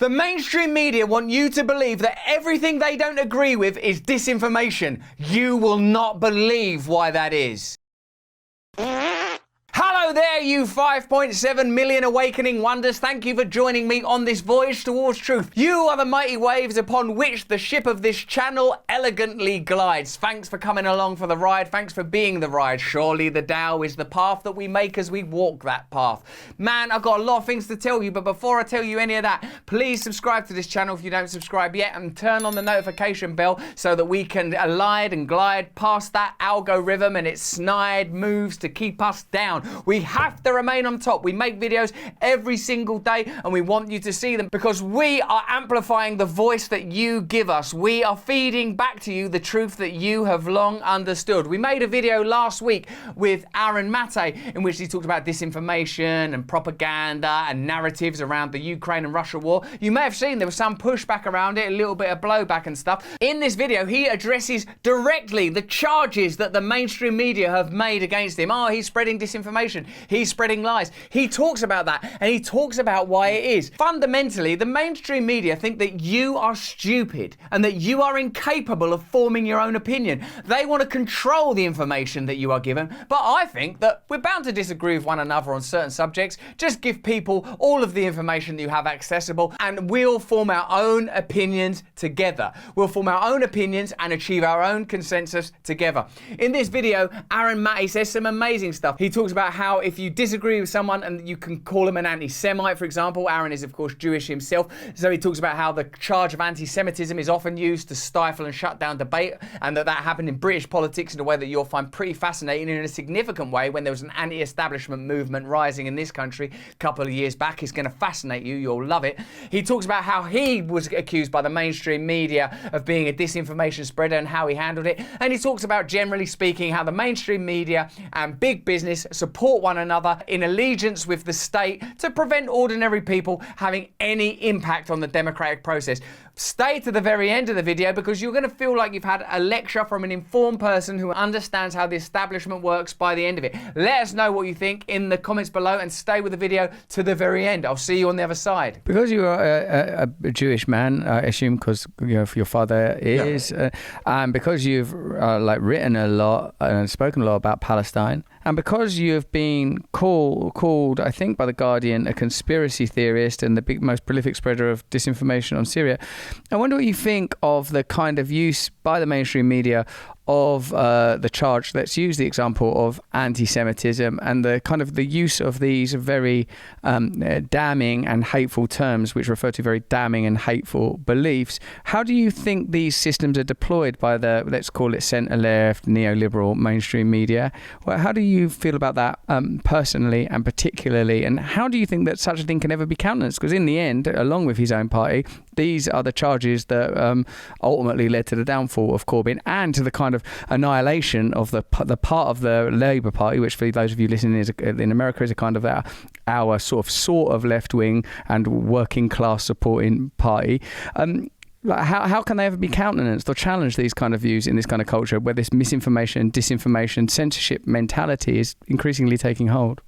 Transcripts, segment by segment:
The mainstream media want you to believe that everything they don't agree with is disinformation. You will not believe why that is. Hello there, you 5.7 million awakening wonders. Thank you for joining me on this voyage towards truth. You are the mighty waves upon which the ship of this channel elegantly glides. Thanks for coming along for the ride. Thanks for being the ride. Surely the Tao is the path that we make as we walk that path. Man, I've got a lot of things to tell you, but before I tell you any of that, please subscribe to this channel if you don't subscribe yet, and turn on the notification bell so that we can glide and glide past that algorithm and its snide moves to keep us down. We have to remain on top. We make videos every single day and we want you to see them because we are amplifying the voice that you give us. We are feeding back to you the truth that you have long understood. We made a video last week with Aaron Maté in which he talked about disinformation and propaganda and narratives around the Ukraine and Russia war. You may have seen there was some pushback around it, a little bit of blowback and stuff. In this video, he addresses directly the charges that the mainstream media have made against him. Oh, he's spreading disinformation. He's spreading lies. He talks about that and he talks about why it is. Fundamentally, the mainstream media think that you are stupid and that you are incapable of forming your own opinion. They want to control the information that you are given, but I think that we're bound to disagree with one another on certain subjects. Just give people all of the information that you have accessible and we'll form our own opinions together. We'll form our own opinions and achieve our own consensus together. In this video, Aaron Maté says some amazing stuff. He talks about how if you disagree with someone and you can call him an anti-Semite, for example. Aaron is, of course, Jewish himself. So he talks about how the charge of anti-Semitism is often used to stifle and shut down debate, and that happened in British politics in a way that you'll find pretty fascinating in a significant way when there was an anti-establishment movement rising in this country a couple of years back. It's going to fascinate you. You'll love it. He talks about how he was accused by the mainstream media of being a disinformation spreader and how he handled it. And he talks about, generally speaking, how the mainstream media and big business support one another in allegiance with the state to prevent ordinary people having any impact on the democratic process. Stay to the very end of the video because you're going to feel like you've had a lecture from an informed person who understands how the establishment works by the end of it. Let us know what you think in the comments below and stay with the video to the very end. I'll see you on the other side. Because you are a Jewish man, I assume, because your father is, and because you've written a lot and spoken a lot about Palestine, and because you've been called, I think, by The Guardian, a conspiracy theorist and the most prolific spreader of disinformation on Syria, I wonder what you think of the kind of use by the mainstream media of the charge. Let's use the example of anti-Semitism and the kind of the use of these very damning and hateful terms, which refer to very damning and hateful beliefs. How do you think these systems are deployed by the, let's call it, centre-left, neoliberal mainstream media? Well, how do you feel about that personally and particularly? And how do you think that such a thing can ever be countenanced? Because in the end, along with his own party, these are the charges that ultimately led to the downfall of Corbyn and to the kind of annihilation of the part of the Labour Party, which for those of you listening in America is a kind of our sort of left-wing and working class supporting party. How can they ever be countenanced or challenge these kind of views in this kind of culture where this misinformation, disinformation, censorship mentality is increasingly taking hold?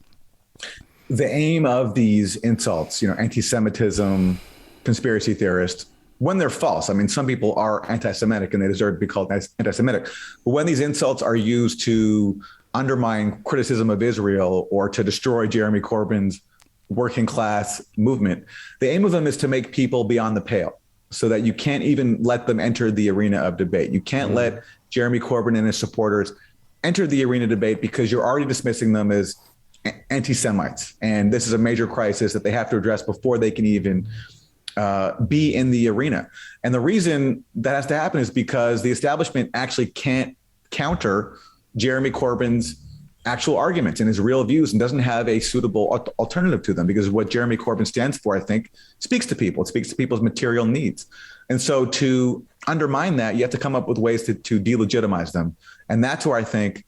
The aim of these insults, anti-Semitism, conspiracy theorists, when they're false, I mean, some people are anti-Semitic and they deserve to be called anti-Semitic. But when these insults are used to undermine criticism of Israel or to destroy Jeremy Corbyn's working class movement, the aim of them is to make people beyond the pale so that you can't even let them enter the arena of debate. You can't let Jeremy Corbyn and his supporters enter the arena debate because you're already dismissing them as anti-Semites. And this is a major crisis that they have to address before they can even be in the arena. And the reason that has to happen is because the establishment actually can't counter Jeremy Corbyn's actual arguments and his real views and doesn't have a suitable alternative to them, because what Jeremy Corbyn stands for, I think, speaks to people. It speaks to people's material needs. And so to undermine that, you have to come up with ways to delegitimize them. And that's where I think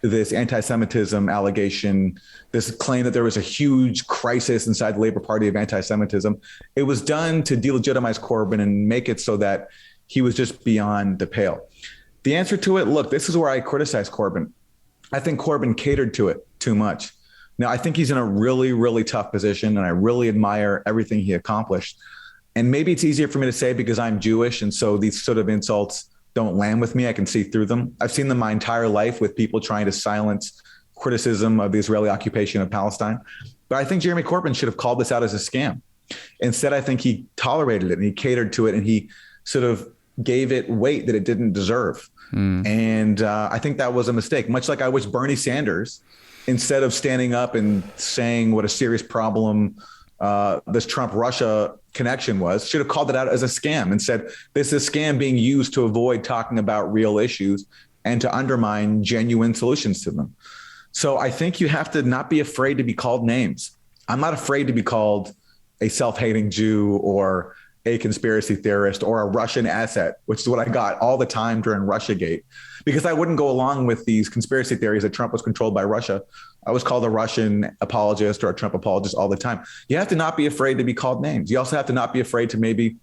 this anti-Semitism allegation, this claim that there was a huge crisis inside the Labour Party of anti-Semitism, it was done to delegitimize Corbyn and make it so that he was just beyond the pale. The answer to it, look, this is where I criticize Corbyn. I think Corbyn catered to it too much. Now, I think he's in a really, really tough position, and I really admire everything he accomplished. And maybe it's easier for me to say because I'm Jewish. And so these sort of insults don't land with me. I can see through them. I've seen them my entire life with people trying to silence criticism of the Israeli occupation of Palestine. But I think Jeremy Corbyn should have called this out as a scam. Instead, I think he tolerated it and he catered to it and he sort of gave it weight that it didn't deserve. And I think that was a mistake, much like I wish Bernie Sanders, instead of standing up and saying what a serious problem this Trump-Russia connection was, should have called it out as a scam and said, this is a scam being used to avoid talking about real issues and to undermine genuine solutions to them. So I think you have to not be afraid to be called names. I'm not afraid to be called a self-hating Jew or a conspiracy theorist or a Russian asset, which is what I got all the time during Russiagate, because I wouldn't go along with these conspiracy theories that Trump was controlled by Russia. I was called a Russian apologist or a Trump apologist all the time. You have to not be afraid to be called names. You also have to not be afraid to maybe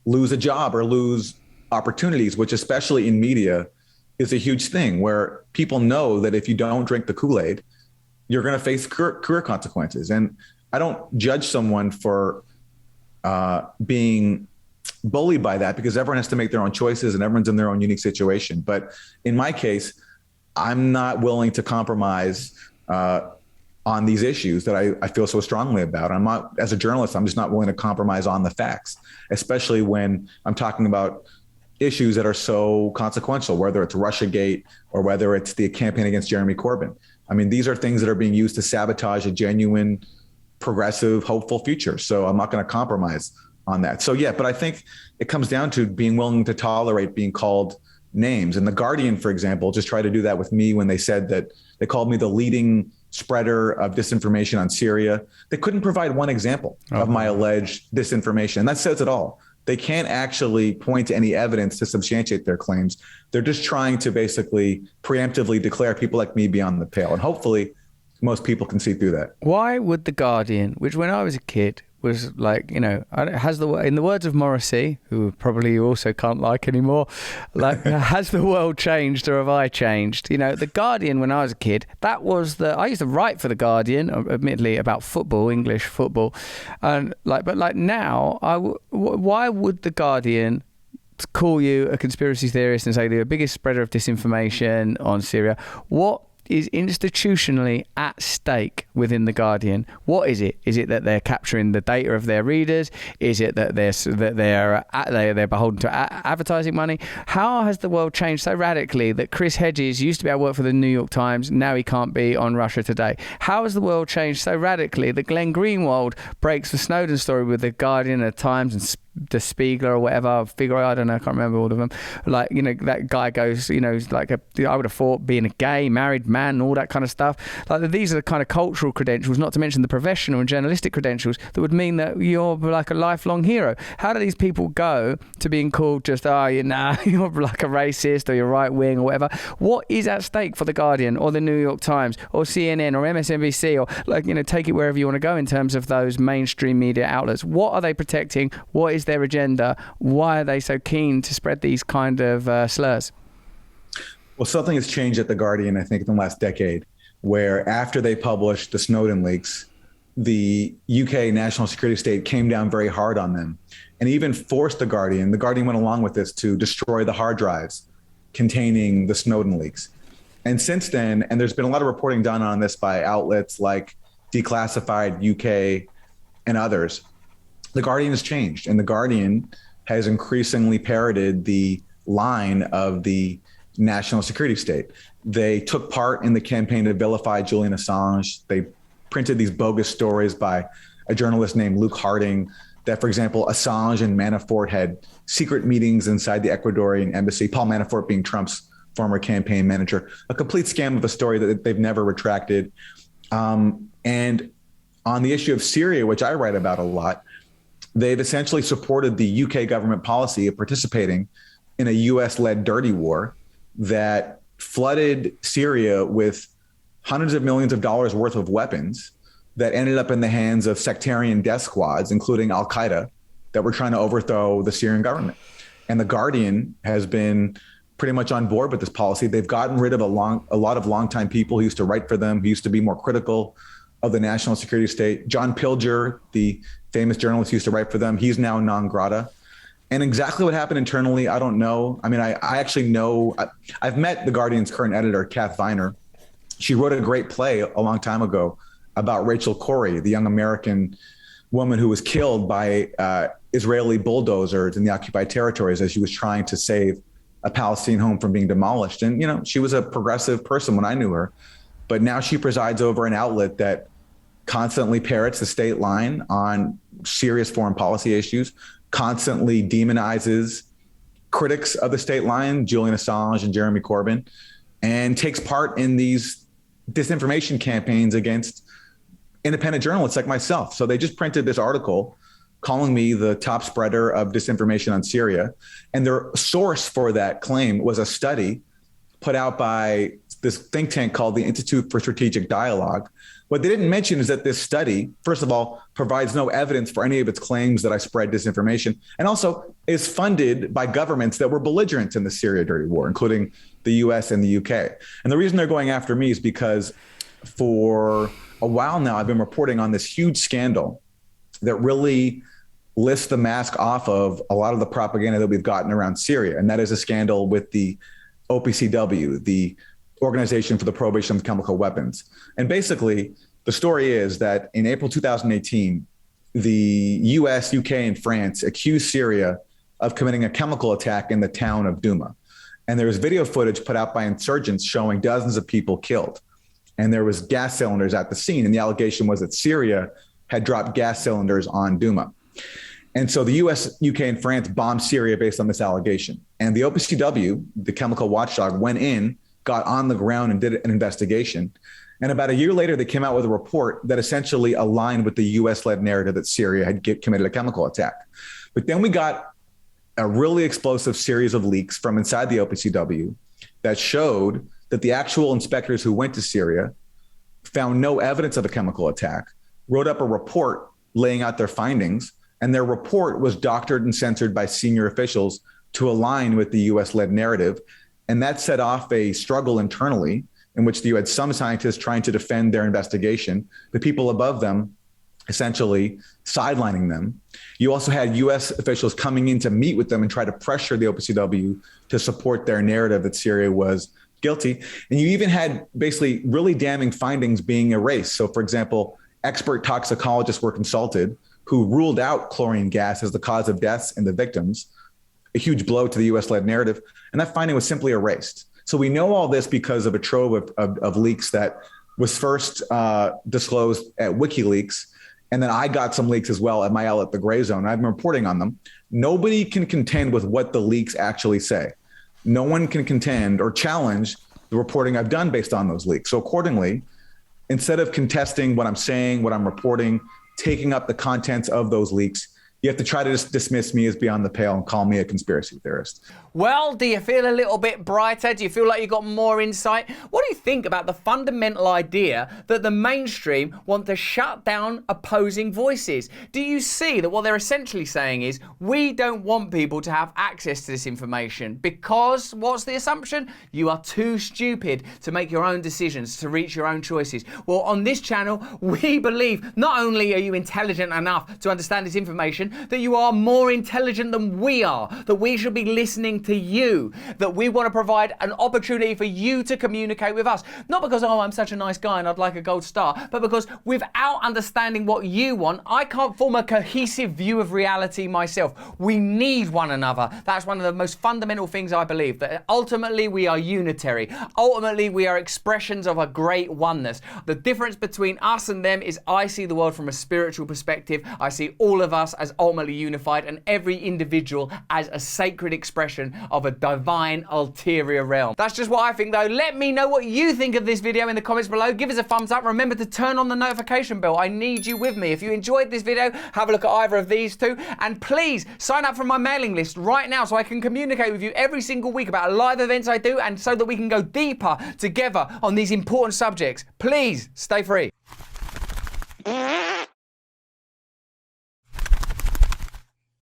lose a job or lose opportunities, which especially in media is a huge thing where people know that if you don't drink the Kool-Aid, you're going to face career consequences. And I don't judge someone for being bullied by that because everyone has to make their own choices and everyone's in their own unique situation. But in my case, I'm not willing to compromise on these issues that I feel so strongly about. I'm not, as a journalist, I'm just not willing to compromise on the facts, especially when I'm talking about issues that are so consequential, whether it's Russiagate or whether it's the campaign against Jeremy Corbyn. I mean, these are things that are being used to sabotage a genuine, progressive, hopeful future. So I'm not going to compromise on that. So yeah, but I think it comes down to being willing to tolerate being called names. And The Guardian, for example, just tried to do that with me when they said that they called me the leading spreader of disinformation on Syria. They couldn't provide one example of my alleged disinformation. And that says it all. They can't actually point to any evidence to substantiate their claims. They're just trying to basically preemptively declare people like me beyond the pale. And hopefully most people can see through that. Why would The Guardian, which when I was a kid was like, you know, has the, in the words of Morrissey, who probably you also can't like anymore, like, has the world changed or have I changed? You know, The Guardian when I was a kid, that was I used to write for The Guardian, admittedly about football, English football, and like, but like now, why would The Guardian call you a conspiracy theorist and say they're the biggest spreader of disinformation on Syria? What is institutionally at stake within The Guardian? What is it? Is it that they're capturing the data of their readers? Is it that they're beholden to advertising money? How has the world changed so radically that Chris Hedges used to be able to work for the New York Times, now he can't be on Russia Today? How has the world changed so radically that Glenn Greenwald breaks the Snowden story with The Guardian, The Times, and the Spiegel or whatever, Figaro, I don't know, I can't remember all of them. Like, you know, that guy goes, you know, he's like I would have thought being a gay, married man and all that kind of stuff. Like, these are the kind of cultural credentials, not to mention the professional and journalistic credentials that would mean that you're like a lifelong hero. How do these people go to being called just, you're like a racist or you're right wing or whatever? What is at stake for The Guardian or the New York Times or CNN or MSNBC or, like, you know, take it wherever you want to go in terms of those mainstream media outlets? What are they protecting? What is their agenda? Why are they so keen to spread these kind of slurs? Well, something has changed at The Guardian, I think, in the last decade, where after they published the Snowden leaks, the UK national security state came down very hard on them and even forced The Guardian went along with this, to destroy the hard drives containing the Snowden leaks. And since then, and there's been a lot of reporting done on this by outlets like Declassified UK and others, The Guardian has changed, and The Guardian has increasingly parroted the line of the national security state. They took part in the campaign to vilify Julian Assange. They printed these bogus stories by a journalist named Luke Harding that, for example, Assange and Manafort had secret meetings inside the Ecuadorian embassy, Paul Manafort being Trump's former campaign manager, a complete scam of a story that they've never retracted. And on the issue of Syria, which I write about a lot, they've essentially supported the UK government policy of participating in a US-led dirty war that flooded Syria with hundreds of millions of dollars worth of weapons that ended up in the hands of sectarian death squads, including Al-Qaeda, that were trying to overthrow the Syrian government. And The Guardian has been pretty much on board with this policy. They've gotten rid of a lot of longtime people who used to write for them, who used to be more critical of the national security state. John Pilger, the famous journalist who used to write for them, he's now non grata. And exactly what happened internally, I don't know. I mean, I actually know, I've met The Guardian's current editor, Kath Viner. She wrote a great play a long time ago about Rachel Corrie, the young American woman who was killed by Israeli bulldozers in the occupied territories as she was trying to save a Palestinian home from being demolished. And, you know, she was a progressive person when I knew her, but now she presides over an outlet that constantly parrots the state line on serious foreign policy issues, constantly demonizes critics of the state line, Julian Assange and Jeremy Corbyn, and takes part in these disinformation campaigns against independent journalists like myself. So they just printed this article calling me the top spreader of disinformation on Syria. And their source for that claim was a study put out by this think tank called the Institute for Strategic Dialogue. What they didn't mention is that this study, first of all, provides no evidence for any of its claims that I spread disinformation, and also is funded by governments that were belligerent in the Syria dirty war, including the US and the UK. And the reason they're going after me is because for a while now, I've been reporting on this huge scandal that really lifts the mask off of a lot of the propaganda that we've gotten around Syria. And that is a scandal with the OPCW, the Organization for the Prohibition of Chemical Weapons. And basically, the story is that in April 2018, the US, UK, and France accused Syria of committing a chemical attack in the town of Douma. And there was video footage put out by insurgents showing dozens of people killed. And there was gas cylinders at the scene. And the allegation was that Syria had dropped gas cylinders on Douma. And so the US, UK, and France bombed Syria based on this allegation. And the OPCW, the chemical watchdog, went in, got on the ground and did an investigation. And about a year later, they came out with a report that essentially aligned with the US-led narrative that Syria had committed a chemical attack. But then we got a really explosive series of leaks from inside the OPCW that showed that the actual inspectors who went to Syria found no evidence of a chemical attack, wrote up a report laying out their findings, and their report was doctored and censored by senior officials to align with the US-led narrative. And that set off a struggle internally in which you had some scientists trying to defend their investigation, the people above them essentially sidelining them. You also had US officials coming in to meet with them and try to pressure the OPCW to support their narrative that Syria was guilty. And you even had basically really damning findings being erased. So, for example, expert toxicologists were consulted who ruled out chlorine gas as the cause of deaths in the victims, a huge blow to the US-led narrative. And that finding was simply erased. So we know all this because of a trove of leaks that was first disclosed at WikiLeaks. And then I got some leaks as well at my outlet, The Gray Zone. I've been reporting on them. Nobody can contend with what the leaks actually say. No one can contend or challenge the reporting I've done based on those leaks. So accordingly, instead of contesting what I'm saying, what I'm reporting, taking up the contents of those leaks, you have to try to just dismiss me as beyond the pale and call me a conspiracy theorist. Well, do you feel a little bit brighter? Do you feel like you got more insight? What do you think about the fundamental idea that the mainstream want to shut down opposing voices? Do you see that what they're essentially saying is we don't want people to have access to this information because, what's the assumption? You are too stupid to make your own decisions, to reach your own choices. Well, on this channel, we believe not only are you intelligent enough to understand this information, that you are more intelligent than we are, that we should be listening to you, that we want to provide an opportunity for you to communicate with us. Not because, oh, I'm such a nice guy and I'd like a gold star, but because without understanding what you want, I can't form a cohesive view of reality myself. We need one another. That's one of the most fundamental things I believe, that ultimately we are unitary. Ultimately, we are expressions of a great oneness. The difference between us and them is I see the world from a spiritual perspective. I see all of us as ultimately unified and every individual as a sacred expression of a divine ulterior realm. That's just what I think though. Let me know what you think of this video in the comments below. Give us a thumbs up. Remember to turn on the notification bell. I need you with me. If you enjoyed this video, have a look at either of these two. And please sign up for my mailing list right now so I can communicate with you every single week about live events I do and so that we can go deeper together on these important subjects. Please stay free.